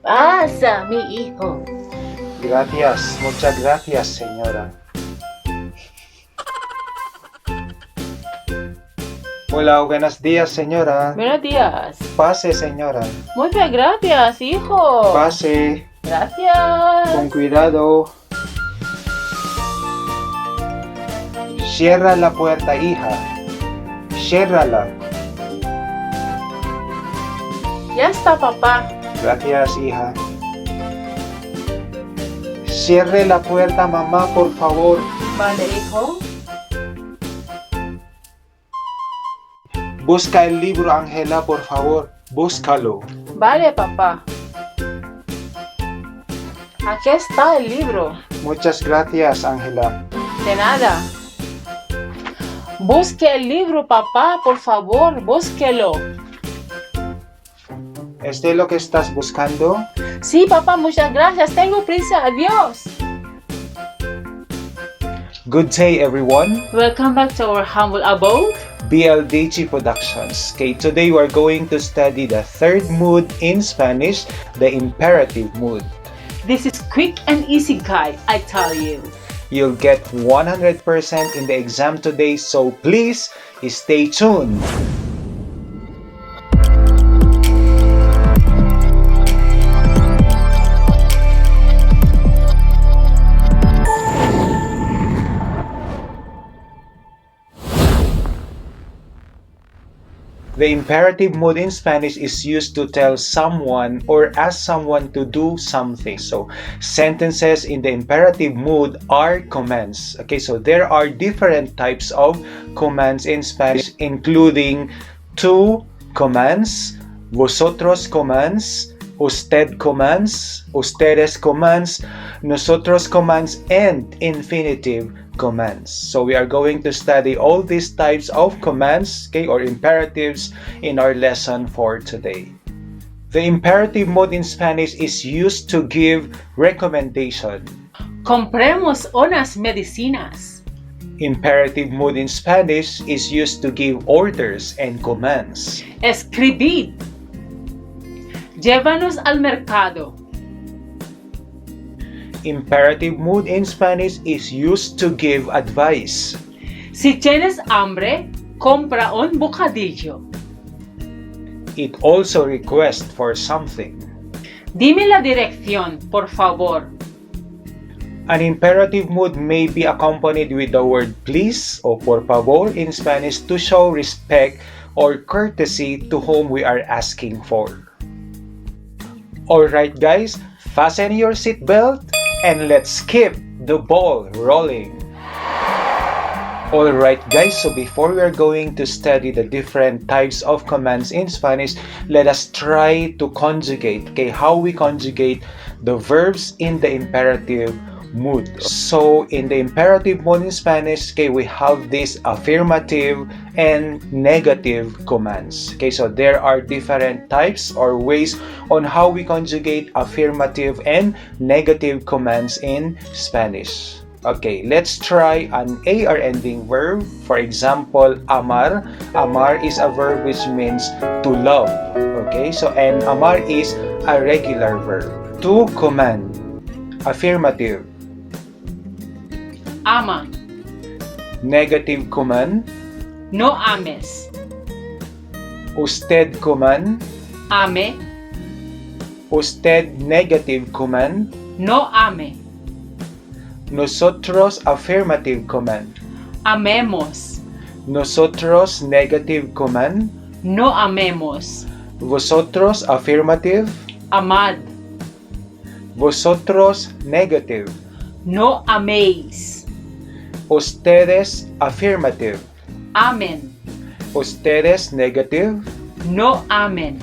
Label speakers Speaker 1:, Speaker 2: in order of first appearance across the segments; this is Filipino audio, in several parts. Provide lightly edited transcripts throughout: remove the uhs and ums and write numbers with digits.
Speaker 1: Pasa, mi hijo.
Speaker 2: Gracias, muchas gracias, señora. Hola, buenos días, señora.
Speaker 1: Buenos días.
Speaker 2: Pase, señora.
Speaker 1: Muchas gracias, hijo.
Speaker 2: Pase.
Speaker 1: Gracias.
Speaker 2: Con cuidado. Cierra la puerta, hija. Ciérrala.
Speaker 1: Ya está, papá.
Speaker 2: Gracias, hija. Cierre la puerta, mamá, por favor.
Speaker 1: Vale, hijo.
Speaker 2: Busca el libro, Ángela, por favor. Búscalo.
Speaker 1: Vale, papá. Aquí está el libro.
Speaker 2: Muchas gracias, Ángela.
Speaker 1: De nada. Busque el libro, papá, por favor, búsquelo.
Speaker 2: ¿Es de lo que estás buscando?
Speaker 1: Sí, papá, muchas gracias. Tengo prisa. Adiós.
Speaker 2: Good day, everyone.
Speaker 1: Welcome back to our humble abode.
Speaker 2: BLDG Productions. Okay, today we're going to study the third mood in Spanish, the imperative mood.
Speaker 1: This is quick and easy guide, I tell you.
Speaker 2: You'll get 100% in the exam today, so please stay tuned. The imperative mood in Spanish is used to tell someone or ask someone to do something. So, sentences in the imperative mood are commands. Okay, so there are different types of commands in Spanish, including tú commands, vosotros commands, usted commands, ustedes commands, nosotros commands, and infinitive commands. So we are going to study all these types of commands, okay, or imperatives in our lesson for today. The imperative mode in Spanish is used to give recommendation.
Speaker 1: Compremos unas medicinas.
Speaker 2: Imperative mode in Spanish is used to give orders and commands.
Speaker 1: Escribid. Llévanos al mercado.
Speaker 2: Imperative mood in Spanish is used to give advice.
Speaker 1: Si tienes hambre, compra un bocadillo.
Speaker 2: It also requests for something.
Speaker 1: Dime la dirección, por favor.
Speaker 2: An imperative mood may be accompanied with the word please or por favor in Spanish to show respect or courtesy to whom we are asking for. Alright guys, fasten your seatbelt and let's keep the ball rolling. Alright guys, so before we are going to study the different types of commands in Spanish, let us try to conjugate, okay, how we conjugate the verbs in the imperative mood. So in the imperative mood in Spanish, okay, we have this affirmative and negative commands. Okay, so there are different types or ways on how we conjugate affirmative and negative commands in Spanish. Okay, let's try an AR ending verb. For example, amar. Amar is a verb which means to love. Okay, so and amar is a regular verb. To command. Affirmative.
Speaker 1: Ama.
Speaker 2: Negative command.
Speaker 1: No ames.
Speaker 2: Usted command.
Speaker 1: Ame.
Speaker 2: Usted negative command.
Speaker 1: No ame.
Speaker 2: Nosotros affirmative command.
Speaker 1: Amemos.
Speaker 2: Nosotros negative command.
Speaker 1: No amemos.
Speaker 2: Vosotros affirmative.
Speaker 1: Amad.
Speaker 2: Vosotros negative.
Speaker 1: No améis.
Speaker 2: Ustedes affirmative.
Speaker 1: Amen.
Speaker 2: Ustedes negative.
Speaker 1: No amen.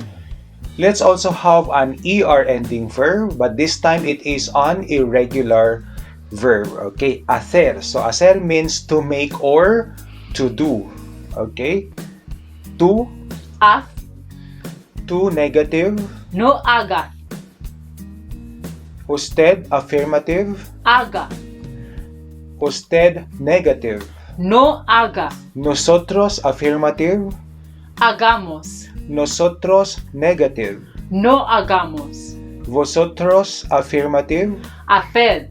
Speaker 2: Let's also have an ER ending verb, but this time it is an irregular verb. Okay, hacer. So hacer means to make or to do. Okay, to.
Speaker 1: Af.
Speaker 2: To negative.
Speaker 1: No aga.
Speaker 2: Usted affirmative.
Speaker 1: Aga.
Speaker 2: Usted negative.
Speaker 1: No haga.
Speaker 2: Nosotros affirmative.
Speaker 1: Hagamos.
Speaker 2: Nosotros negative.
Speaker 1: No hagamos.
Speaker 2: Vosotros affirmative.
Speaker 1: Haced.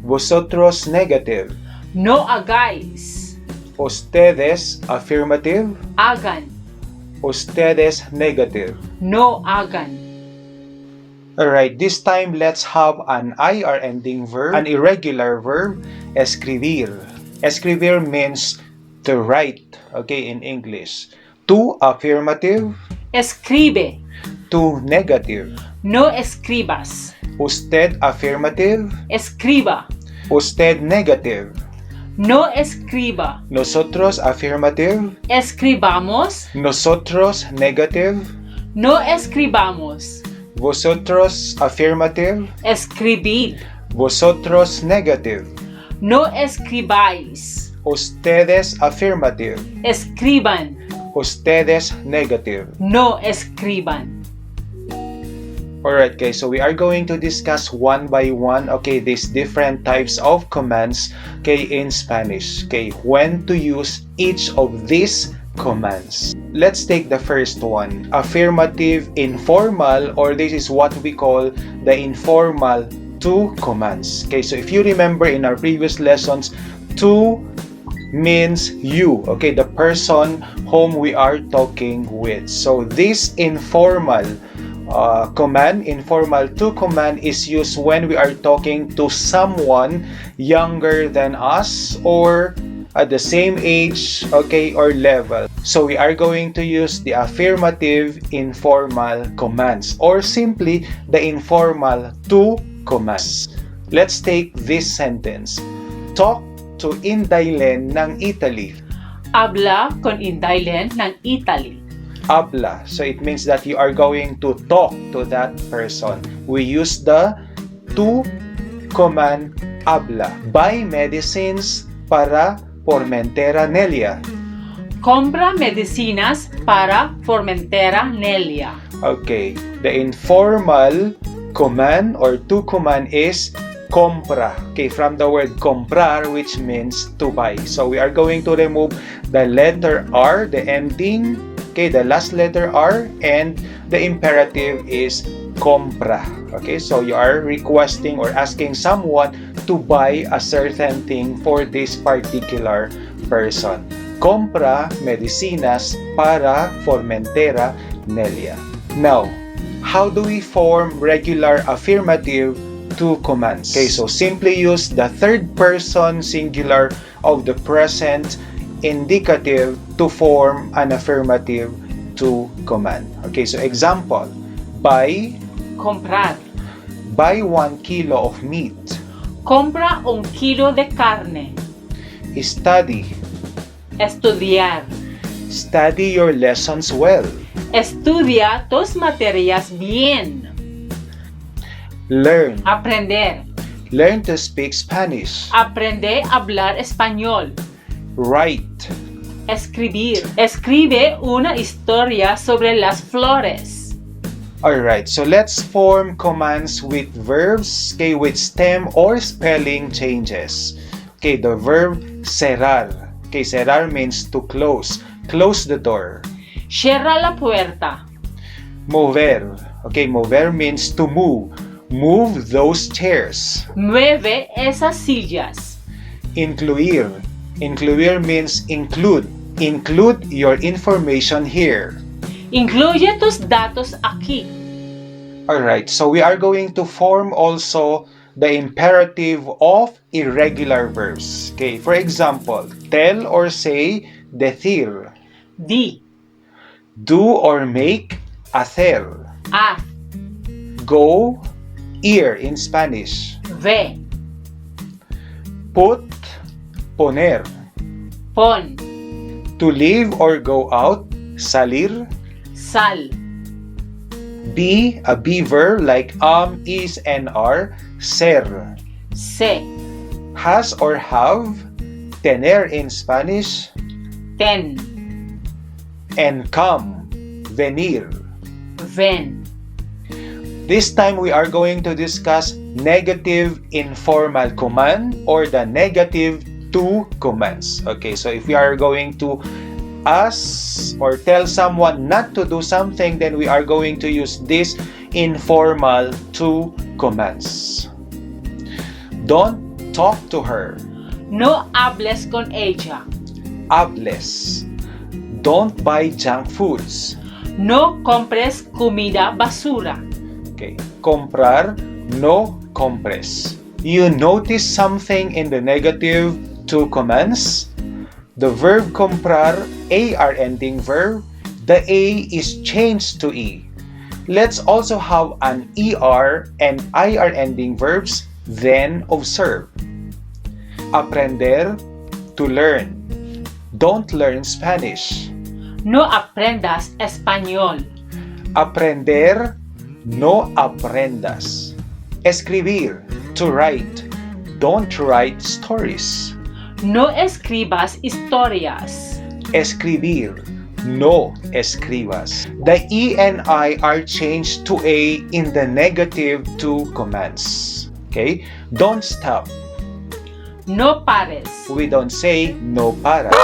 Speaker 2: Vosotros negative.
Speaker 1: No hagáis.
Speaker 2: Ustedes affirmative.
Speaker 1: Hagan.
Speaker 2: Ustedes negative.
Speaker 1: No hagan.
Speaker 2: Alright, this time let's have an IR ending verb, an irregular verb, escribir. Escribir means to write, okay, in English. To affirmative.
Speaker 1: Escribe.
Speaker 2: To negative.
Speaker 1: No escribas.
Speaker 2: Usted affirmative.
Speaker 1: Escriba.
Speaker 2: Usted negative.
Speaker 1: No escriba.
Speaker 2: Nosotros affirmative.
Speaker 1: Escribamos.
Speaker 2: Nosotros negative.
Speaker 1: No escribamos.
Speaker 2: Vosotros affirmative.
Speaker 1: Escribid.
Speaker 2: Vosotros negative.
Speaker 1: No escribáis.
Speaker 2: Ustedes affirmative.
Speaker 1: Escriban.
Speaker 2: Ustedes negative.
Speaker 1: No escriban.
Speaker 2: Alright guys, so we are going to discuss one by one, okay, these different types of commands, okay, in Spanish, okay, when to use each of these commands. Let's take the first one, affirmative informal, or this is what we call the informal to commands. Okay, so if you remember in our previous lessons, to means you, okay, the person whom we are talking with. So this informal command, informal to command, is used when we are talking to someone younger than us or at the same age, okay, or level. So we are going to use the affirmative informal commands or simply the informal to commands. Let's take this sentence. Talk to Indailen ng Italy.
Speaker 1: Habla con Indailen ng Italy.
Speaker 2: Habla. So it means that you are going to talk to that person. We use the to command habla. Buy medicines para Formentera Nelia.
Speaker 1: Compra medicinas para Formentera Nelia.
Speaker 2: Okay. The informal command or to command is compra. Okay, from the word comprar, which means to buy. So we are going to remove the letter R, the ending, okay, the last letter R, and the imperative is compra. Okay, so you are requesting or asking someone to buy a certain thing for this particular person. Compra medicinas para Formentera Nelia. Now, how do we form regular affirmative to commands? Okay, so simply use the third person singular of the present indicative to form an affirmative to command. Okay, so example, buy,
Speaker 1: Comprar.
Speaker 2: buy 1 kilo of meat.
Speaker 1: Compra 1 kilo de carne.
Speaker 2: Study,
Speaker 1: Estudiar.
Speaker 2: study your lessons well.
Speaker 1: Estudia tus materias bien.
Speaker 2: Learn,
Speaker 1: Aprender.
Speaker 2: learn to speak Spanish.
Speaker 1: Aprende a hablar español.
Speaker 2: Write,
Speaker 1: Escribir. Escribe una historia sobre las flores.
Speaker 2: alright, so let's form commands with verbs, okay, with stem or spelling changes. Okay, the verb cerrar. Okay, cerrar means to close. Close the door.
Speaker 1: Cierra la puerta.
Speaker 2: Mover. Okay, mover means to move. Move those chairs.
Speaker 1: Mueve esas sillas.
Speaker 2: Incluir. Incluir means include. Include your information here.
Speaker 1: Incluye tus datos aquí.
Speaker 2: Alright, so we are going to form also the imperative of irregular verbs. Okay, for example, tell or say, decir.
Speaker 1: Di.
Speaker 2: Do or make, hacer.
Speaker 1: Haz.
Speaker 2: Go, ir in Spanish.
Speaker 1: Ve.
Speaker 2: Put, poner.
Speaker 1: Pon.
Speaker 2: To leave or go out, salir.
Speaker 1: Sal.
Speaker 2: Be, a be verb like is, and are, ser.
Speaker 1: Se.
Speaker 2: Has or have, tener in Spanish.
Speaker 1: Ten.
Speaker 2: And come, venir.
Speaker 1: Ven.
Speaker 2: This time we are going to discuss negative informal command or the negative to commands. Okay, so if we are going to ask or tell someone not to do something, then we are going to use this informal to commands. Don't talk to her.
Speaker 1: No hables con ella.
Speaker 2: Hables. Don't buy junk foods.
Speaker 1: No compres comida basura.
Speaker 2: Okay. Comprar, no compres. You notice something in the negative to commands? The verb comprar, AR ending verb, the A is changed to E. Let's also have an ER and IR ending verbs, then observe. Aprender, to learn. Don't learn Spanish.
Speaker 1: No aprendas español.
Speaker 2: Aprender, no aprendas. Escribir, to write. Don't write stories.
Speaker 1: No escribas historias.
Speaker 2: Escribir, no escribas. The E and I are changed to A in the negative to commands. Okay? Don't stop.
Speaker 1: No pares.
Speaker 2: We don't say no paras.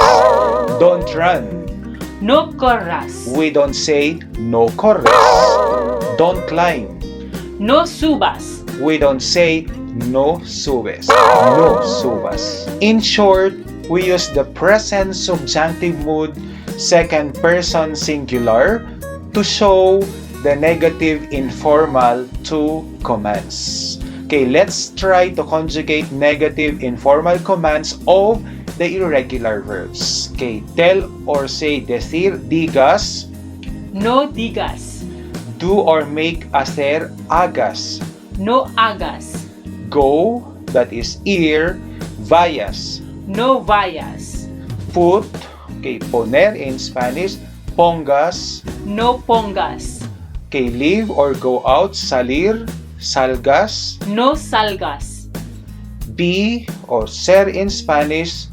Speaker 2: Don't run.
Speaker 1: No corras.
Speaker 2: We don't say no corres. Don't climb.
Speaker 1: No subas.
Speaker 2: We don't say no subes. No subas. In short, we use the present subjunctive mood, second person singular, to show the negative informal to commands. Okay, let's try to conjugate negative informal commands of the irregular verbs. Okay, tell or say decir, digas.
Speaker 1: No digas.
Speaker 2: Do or make, hacer, hagas.
Speaker 1: No hagas.
Speaker 2: Go, that is ir, vayas.
Speaker 1: No vayas.
Speaker 2: Put, okay, poner in Spanish, pongas.
Speaker 1: No pongas.
Speaker 2: Okay, leave or go out, salir, salgas.
Speaker 1: No salgas.
Speaker 2: Be or ser in Spanish,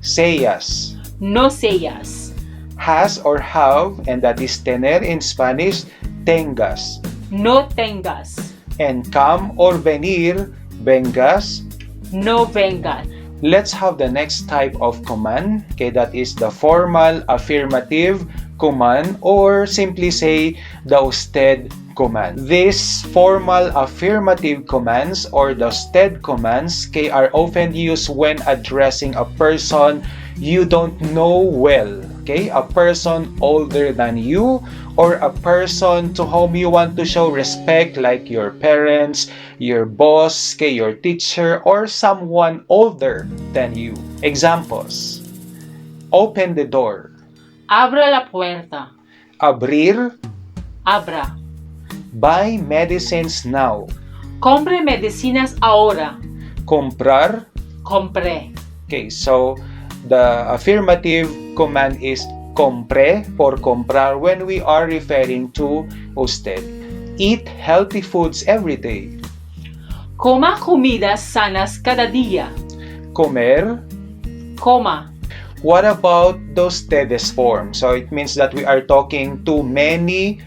Speaker 2: seas.
Speaker 1: No seas.
Speaker 2: Has or have, and that is tener in Spanish, tengas.
Speaker 1: No tengas.
Speaker 2: And come or venir, vengas.
Speaker 1: No vengas.
Speaker 2: Let's have the next type of command. Okay, that is the formal affirmative command, or simply say the usted command. These formal affirmative commands or the usted commands, okay, are often used when addressing a person you don't know well. Okay, a person older than you, or a person to whom you want to show respect, like your parents, your boss, okay, your teacher, or someone older than you. Examples: open the door.
Speaker 1: Abra la puerta.
Speaker 2: Abrir.
Speaker 1: Abra.
Speaker 2: Buy medicines now.
Speaker 1: Compre medicinas ahora.
Speaker 2: Comprar.
Speaker 1: Compré.
Speaker 2: Okay, so the affirmative command is compre, por comprar, when we are referring to usted. Eat healthy foods every day.
Speaker 1: Coma comidas sanas cada día.
Speaker 2: Comer.
Speaker 1: Coma.
Speaker 2: What about the ustedes form? So it means that we are talking to many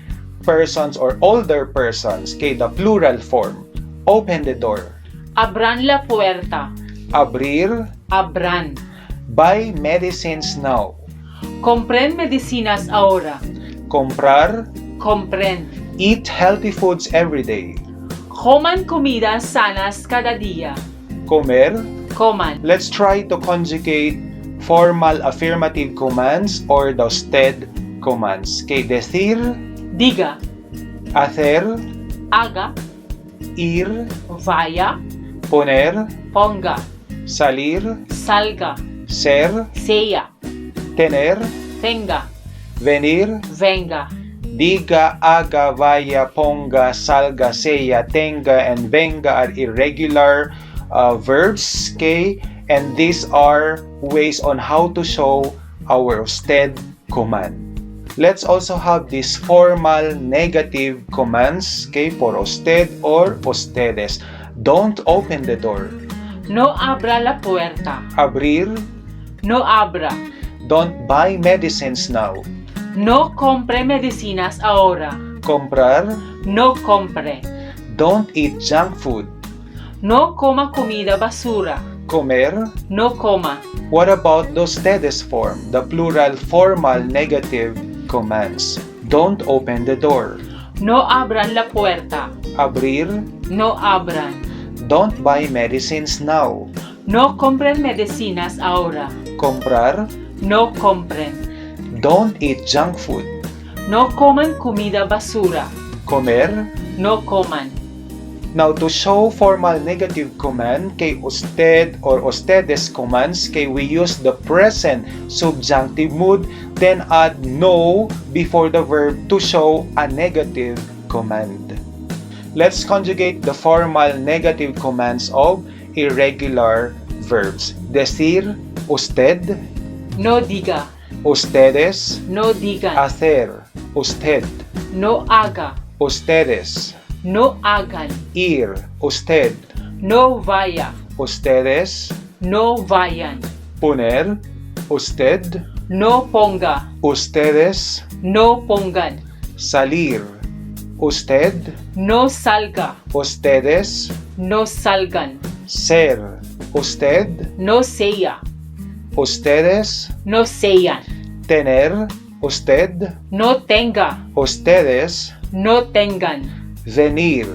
Speaker 2: persons or older persons. Okay, the plural form. Open the door.
Speaker 1: Abran la puerta.
Speaker 2: Abrir.
Speaker 1: Abran.
Speaker 2: Buy medicines now.
Speaker 1: Compren medicinas ahora.
Speaker 2: Comprar.
Speaker 1: Compren.
Speaker 2: Eat healthy foods every day.
Speaker 1: Coman comidas sanas cada día.
Speaker 2: Comer.
Speaker 1: Coman.
Speaker 2: Let's try to conjugate formal affirmative commands or the usted commands. Okay, decir.
Speaker 1: Diga.
Speaker 2: Hacer.
Speaker 1: Haga.
Speaker 2: Ir.
Speaker 1: Vaya.
Speaker 2: Poner.
Speaker 1: Ponga.
Speaker 2: Salir.
Speaker 1: Salga.
Speaker 2: Ser.
Speaker 1: Sea.
Speaker 2: Tener.
Speaker 1: Tenga.
Speaker 2: Venir.
Speaker 1: Venga.
Speaker 2: Diga, haga, vaya, ponga, salga, sea, tenga, and venga are irregular verbs, okay? And these are ways on how to show our usted command. Let's also have these formal negative commands, okay, for usted or ustedes. Don't open the door.
Speaker 1: No abra la puerta.
Speaker 2: Abrir.
Speaker 1: No abra.
Speaker 2: Don't buy medicines now.
Speaker 1: No compre medicinas ahora.
Speaker 2: Comprar.
Speaker 1: No compre.
Speaker 2: Don't eat junk food.
Speaker 1: No coma comida basura.
Speaker 2: Comer.
Speaker 1: No coma.
Speaker 2: What about the ustedes form, the plural formal negative commands? Don't open the door.
Speaker 1: No abran la puerta.
Speaker 2: Abrir.
Speaker 1: No abran.
Speaker 2: Don't buy medicines now.
Speaker 1: No compren medicinas ahora.
Speaker 2: Comprar.
Speaker 1: No compren.
Speaker 2: Don't eat junk food.
Speaker 1: No coman comida basura.
Speaker 2: Comer.
Speaker 1: No coman.
Speaker 2: Now, to show formal negative command, kay usted or ustedes commands, kay we use the present subjunctive mood, then add no before the verb to show a negative command. Let's conjugate the formal negative commands of irregular verbs. Decir, usted.
Speaker 1: No diga.
Speaker 2: Ustedes.
Speaker 1: No digan.
Speaker 2: Hacer, usted.
Speaker 1: No haga.
Speaker 2: Ustedes.
Speaker 1: No hagan.
Speaker 2: Ir, usted.
Speaker 1: No vaya.
Speaker 2: Ustedes.
Speaker 1: No vayan.
Speaker 2: Poner, usted.
Speaker 1: No ponga.
Speaker 2: Ustedes.
Speaker 1: No pongan.
Speaker 2: Salir, usted.
Speaker 1: No salga.
Speaker 2: Ustedes.
Speaker 1: No salgan.
Speaker 2: Ser, usted.
Speaker 1: No sea.
Speaker 2: Ustedes.
Speaker 1: No sean.
Speaker 2: Tener, usted.
Speaker 1: No tenga.
Speaker 2: Ustedes.
Speaker 1: No tengan.
Speaker 2: Venir,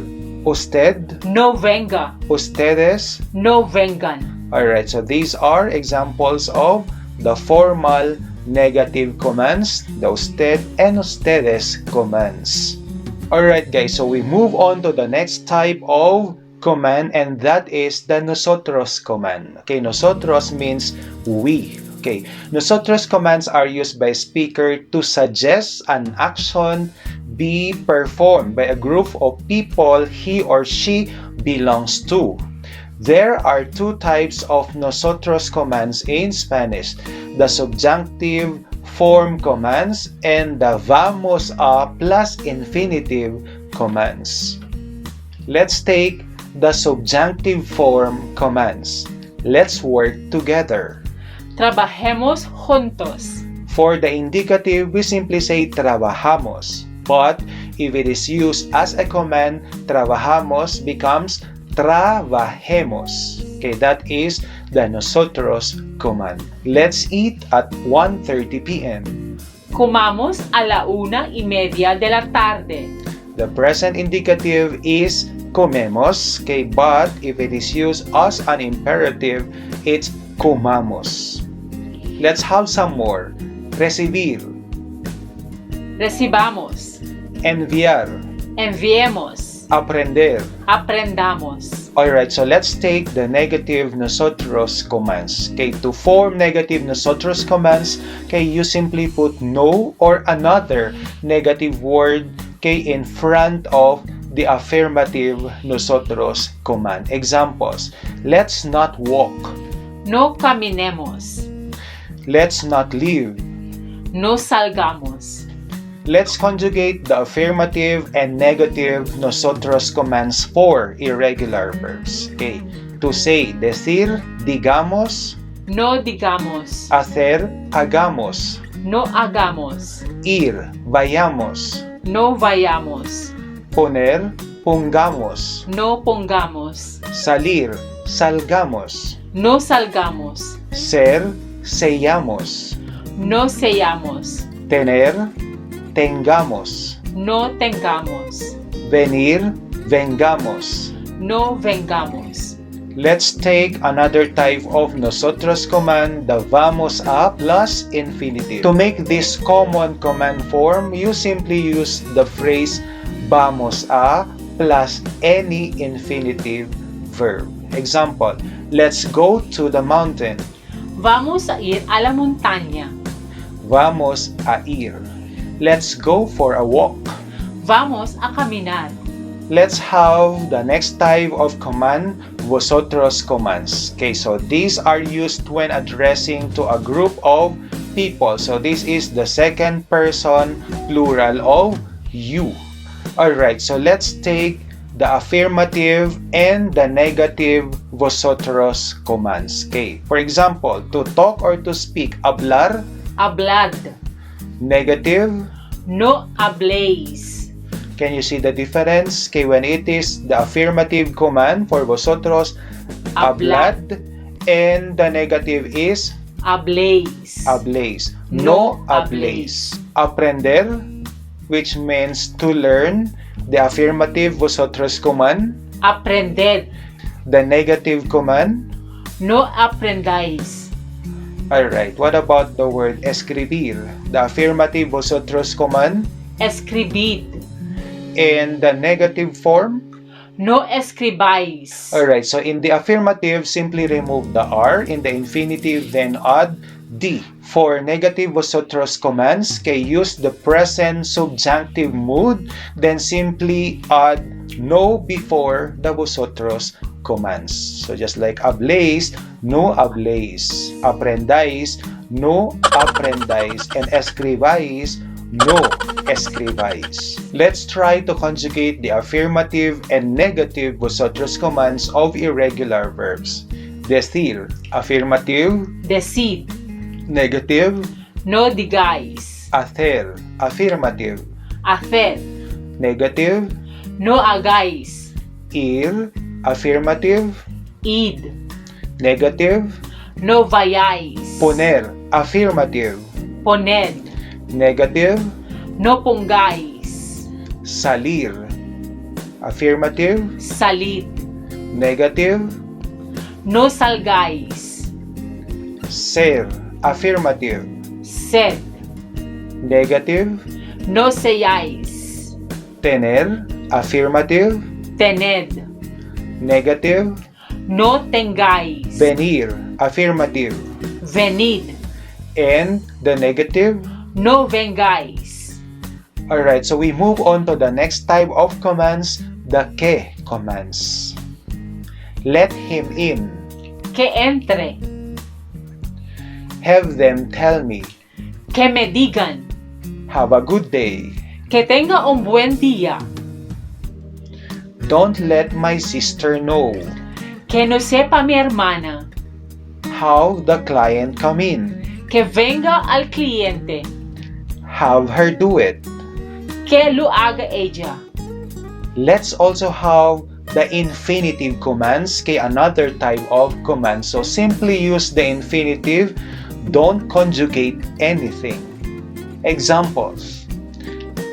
Speaker 2: usted.
Speaker 1: No venga.
Speaker 2: Ustedes.
Speaker 1: No vengan.
Speaker 2: Alright, so these are examples of the formal negative commands, the usted and ustedes commands. Alright guys, so we move on to the next type of command, and that is the nosotros command. Okay, nosotros means we. Okay, nosotros commands are used by speaker to suggest an action be performed by a group of people he or she belongs to. There are two types of nosotros commands in Spanish: the subjunctive form commands and the vamos a plus infinitive commands. Let's take the subjunctive form commands. Let's work together.
Speaker 1: Trabajemos juntos.
Speaker 2: For the indicative, we simply say trabajamos. But if it is used as a command, trabajamos becomes trabajemos. Okay, that is the nosotros command. Let's eat at 1:30 p.m.
Speaker 1: Comamos a la 1:30 de la tarde.
Speaker 2: The present indicative is comemos, okay, but if it is used as an imperative, it's comamos. Let's have some more. Recibir.
Speaker 1: Recibamos.
Speaker 2: Enviar.
Speaker 1: Enviemos.
Speaker 2: Aprender.
Speaker 1: Aprendamos.
Speaker 2: Alright, so let's take the negative nosotros commands. Okay, to form negative nosotros commands, okay, you simply put no or another negative word, okay, in front of the affirmative nosotros command. Examples: let's not walk.
Speaker 1: No caminemos.
Speaker 2: Let's not leave.
Speaker 1: No salgamos.
Speaker 2: Let's conjugate the affirmative and negative nosotros commands for irregular verbs. Okay, to say, decir, digamos.
Speaker 1: No digamos.
Speaker 2: Hacer, hagamos.
Speaker 1: No hagamos.
Speaker 2: Ir, vayamos.
Speaker 1: No vayamos.
Speaker 2: Poner, pongamos.
Speaker 1: No pongamos.
Speaker 2: Salir, salgamos.
Speaker 1: No salgamos.
Speaker 2: Ser, seamos.
Speaker 1: No seamos.
Speaker 2: Tener, tengamos.
Speaker 1: No tengamos.
Speaker 2: Venir, vengamos.
Speaker 1: No vengamos.
Speaker 2: Let's take another type of nosotros command, the vamos a plus infinitive. To make this common command form, you simply use the phrase vamos a plus any infinitive verb. Example: let's go to the mountain.
Speaker 1: Vamos a ir a la montaña.
Speaker 2: Vamos a ir. Let's go for a walk.
Speaker 1: Vamos a caminar.
Speaker 2: Let's have the next type of command, vosotros commands. Okay, so these are used when addressing to a group of people. So this is the second person plural of you. Alright, so let's take the affirmative and the negative vosotros commands. Okay, for example, to talk or to speak, hablar.
Speaker 1: Hablad.
Speaker 2: Negative.
Speaker 1: No habléis.
Speaker 2: Can you see the difference? Okay, when it is the affirmative command for vosotros, hablad, and the negative is
Speaker 1: habléis.
Speaker 2: habléis.
Speaker 1: No
Speaker 2: No habléis. Aprender, which means to learn, The affirmative vosotros coman.
Speaker 1: Aprended.
Speaker 2: The negative coman.
Speaker 1: No aprendáis.
Speaker 2: Alright, what about the word escribir? The affirmative vosotros coman.
Speaker 1: Escribid.
Speaker 2: And the negative form?
Speaker 1: No escribáis.
Speaker 2: Alright, so in the affirmative, simply remove the R. In the infinitive, then add D. For negative vosotros commands, use the present subjunctive mood, then simply add no before the vosotros commands. So just like habléis, no habléis. Aprendáis, no aprendáis. And escribáis, no escribáis. Let's try to conjugate the affirmative and negative vosotros commands of irregular verbs. Decir, affirmative.
Speaker 1: Decid.
Speaker 2: Negative.
Speaker 1: No digáis.
Speaker 2: Hacer, affirmative.
Speaker 1: Hacer.
Speaker 2: Negative.
Speaker 1: No hagáis.
Speaker 2: Ir, affirmative.
Speaker 1: Id.
Speaker 2: Negative.
Speaker 1: No vayáis.
Speaker 2: Poner, affirmative.
Speaker 1: Poned.
Speaker 2: Negative.
Speaker 1: No pongáis.
Speaker 2: Salir, affirmative.
Speaker 1: Salid.
Speaker 2: Negative.
Speaker 1: No salgáis.
Speaker 2: Ser, affirmative.
Speaker 1: Sed.
Speaker 2: Negative.
Speaker 1: No seáis.
Speaker 2: Tener, affirmative.
Speaker 1: Tened.
Speaker 2: Negative.
Speaker 1: No tengáis.
Speaker 2: Venir, affirmative.
Speaker 1: Venid.
Speaker 2: And the negative.
Speaker 1: No vengáis.
Speaker 2: Alright, so we move on to the next type of commands, the que commands. Let him in.
Speaker 1: Que entre.
Speaker 2: Have them tell me.
Speaker 1: Que me digan.
Speaker 2: Have a good day.
Speaker 1: Que tenga un buen día.
Speaker 2: Don't let my sister know.
Speaker 1: Que no sepa mi hermana.
Speaker 2: How the client come in.
Speaker 1: Que venga al cliente.
Speaker 2: Have her do it.
Speaker 1: Que lo haga ella.
Speaker 2: Let's also have the infinitive commands, another type of command. So simply use the infinitive. Don't conjugate anything. Examples.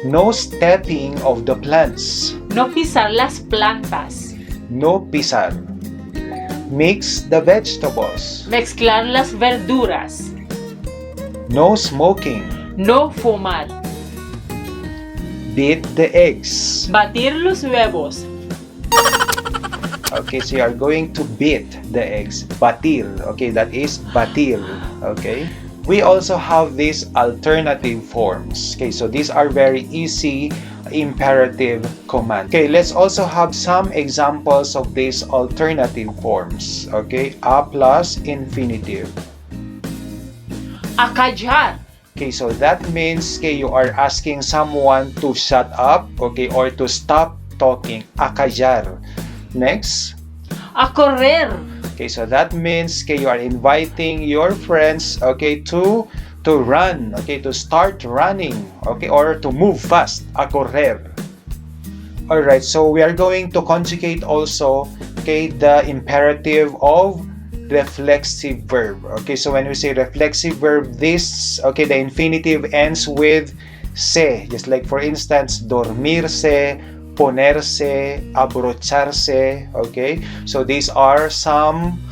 Speaker 2: No stepping of the plants.
Speaker 1: No pisar las plantas.
Speaker 2: No pisar. Mix the vegetables.
Speaker 1: Mezclar las verduras.
Speaker 2: No smoking.
Speaker 1: No fumar.
Speaker 2: Beat the eggs.
Speaker 1: Batir los huevos.
Speaker 2: Okay, so you are going to beat the eggs. Batir. Okay, that is batir. Okay. We also have these alternative forms. Okay, so these are very easy imperative commands. Okay, let's also have some examples of these alternative forms. Okay, a plus infinitive.
Speaker 1: Acallar.
Speaker 2: Okay, so that means you are asking someone to shut up, okay, or to stop talking. Acallar. Next.
Speaker 1: A correr.
Speaker 2: Okay, so that means you are inviting your friends, okay, to run, okay, to start running, okay, or to move fast. A correr. Alright, so we are going to conjugate also, okay, the imperative of reflexive verb. Okay, so when we say reflexive verb, this, okay, the infinitive ends with se. Just like for instance, dormirse, ponerse, abrocharse. Okay, so these are some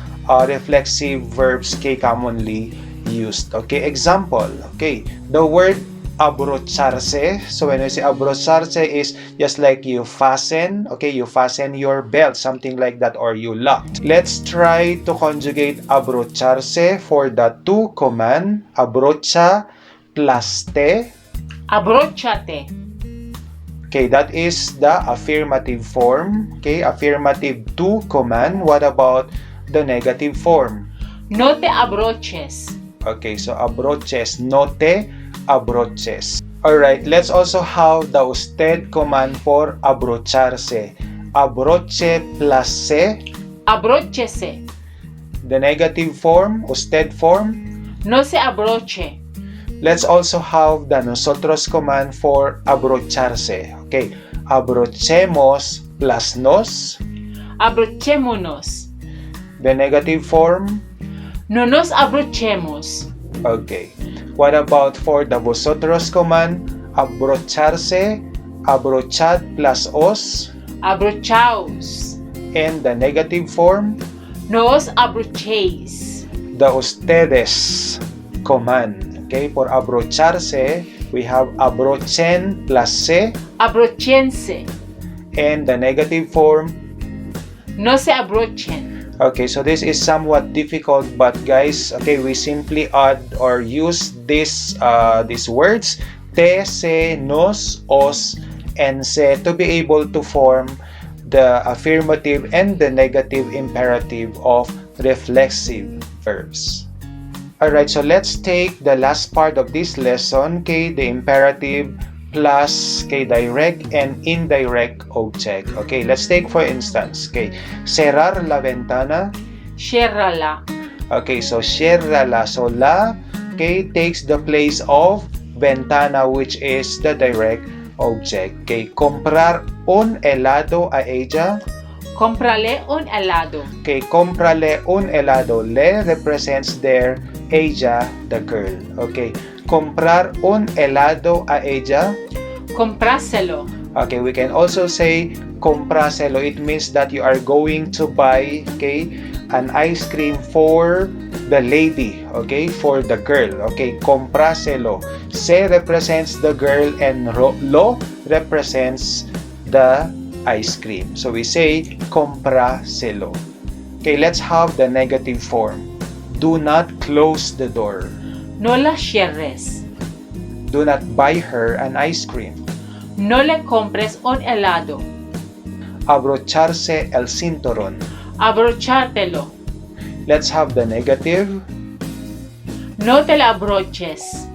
Speaker 2: reflexive verbs commonly used. Okay, example. Okay, the word abrocharse. So when we say abrocharse is just like you fasten, okay, you fasten your belt, something like that, or you locked. Let's try to conjugate abrocharse for the to command. Abrocha plus te.
Speaker 1: Abróchate.
Speaker 2: Okay, that is the affirmative form. Okay, affirmative to command. What about the negative form?
Speaker 1: No te abroches.
Speaker 2: Okay, so abroches, no te abroches. Alright, let's also have the usted command for abrocharse. Abroche plus se.
Speaker 1: Abróchese.
Speaker 2: The negative form, usted form.
Speaker 1: No se abroche.
Speaker 2: Let's also have the nosotros command for abrocharse. Okay, abrochemos plus nos.
Speaker 1: Abrochémonos.
Speaker 2: The negative form.
Speaker 1: No nos abrochemos.
Speaker 2: Okay. What about for the vosotros command? Abrocharse abrochad plus os,
Speaker 1: abrochaos.
Speaker 2: and the negative form,
Speaker 1: Nos abrochays.
Speaker 2: the ustedes command. Okay, for abrocharse, we have abrochen plus se,
Speaker 1: Abrochense.
Speaker 2: and the negative form.
Speaker 1: No se abrochen.
Speaker 2: Okay, so this is somewhat difficult, but guys, okay, we simply add or use these words te, se, nos, os, and se to be able to form the affirmative and the negative imperative of reflexive verbs. Alright, so let's take the last part of this lesson, okay, the imperative plus direct and indirect object. Okay, let's take for instance, okay, cerrar la ventana.
Speaker 1: Sherrala.
Speaker 2: Okay, so cierrala. So la, okay, takes the place of ventana, which is the direct object. Okay, comprar un helado a ella.
Speaker 1: Comprale un helado.
Speaker 2: Okay, comprale un helado. Le represents there ella, the girl. Okay, comprar un helado a ella.
Speaker 1: Compráselo.
Speaker 2: Okay, we can also say compráselo. It means that you are going to buy, okay, an ice cream for the lady, okay, for the girl. Okay, compráselo. Se represents the girl and lo represents the ice cream. So we say compráselo. Okay, let's have the negative form. Do not close the door.
Speaker 1: No la cierres.
Speaker 2: Do not buy her an ice cream.
Speaker 1: No le compres un helado.
Speaker 2: Abrocharse el cinturón.
Speaker 1: Abrochártelo.
Speaker 2: Let's have the negative.
Speaker 1: No te la abroches.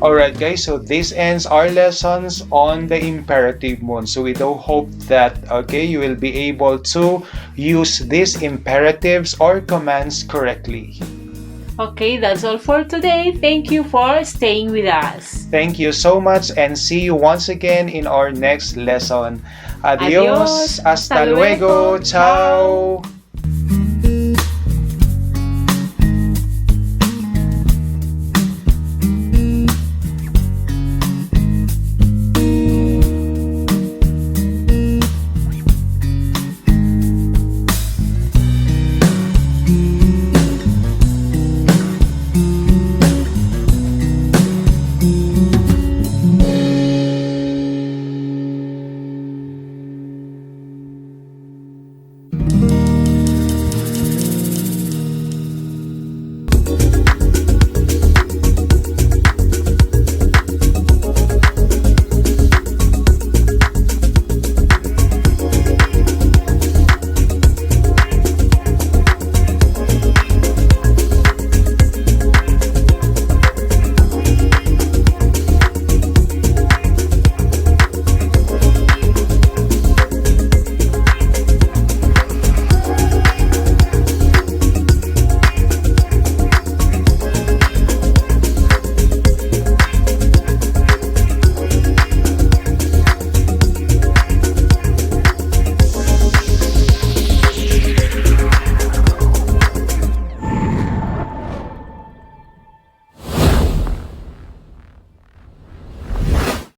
Speaker 2: Alright guys, so this ends our lessons on the imperative mode. So we do hope that, okay, you will be able to use these imperatives or commands correctly.
Speaker 1: Okay, that's all for today. Thank you for staying with us.
Speaker 2: Thank you so much and see you once again in our next lesson. Adios,
Speaker 1: Adios,
Speaker 2: hasta
Speaker 1: hasta
Speaker 2: luego,
Speaker 1: luego,
Speaker 2: ciao.